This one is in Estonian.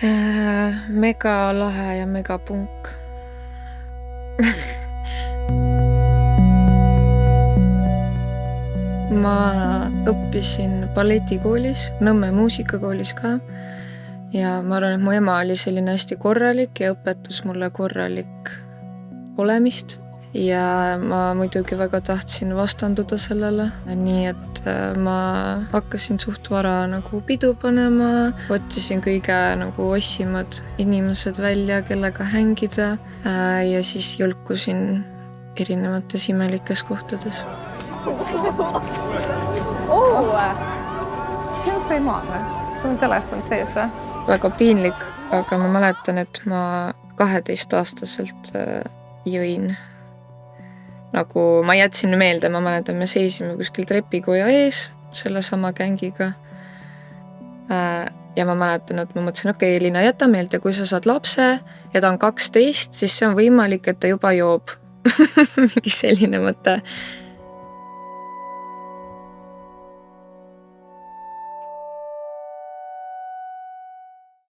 Mega lahe ja mega punk. Ma õppisin balletikoolis, Nõmme muusikakoolis ka. Ja ma arvan, et mu ema oli selline hästi korralik ja õpetas mulle korralik olemist. Ja ma muidugi väga tahtsin vastanduda sellele. Nii et ma hakkasin suht vara nagu pidu panema, otsisin kõige nagu ossimad inimesed välja, kellega hängida ja siis jõlkusin erinevates imelikes kohtades. See on su ema või? Sul on telefon sees või? Väga piinlik, aga ma mäletan, et ma 12-aastaselt jõin. Nagu ma jätsin meelde, ma mäletan, me seisime kuskil trepikoja ees selle sama gängiga. Ja ma mäletan, et ma mõtlesin, okei, Elina, jäta meelde, kui sa saad lapse ja ta on 12, siis see on võimalik, et ta juba joob. Mingi selline mõte.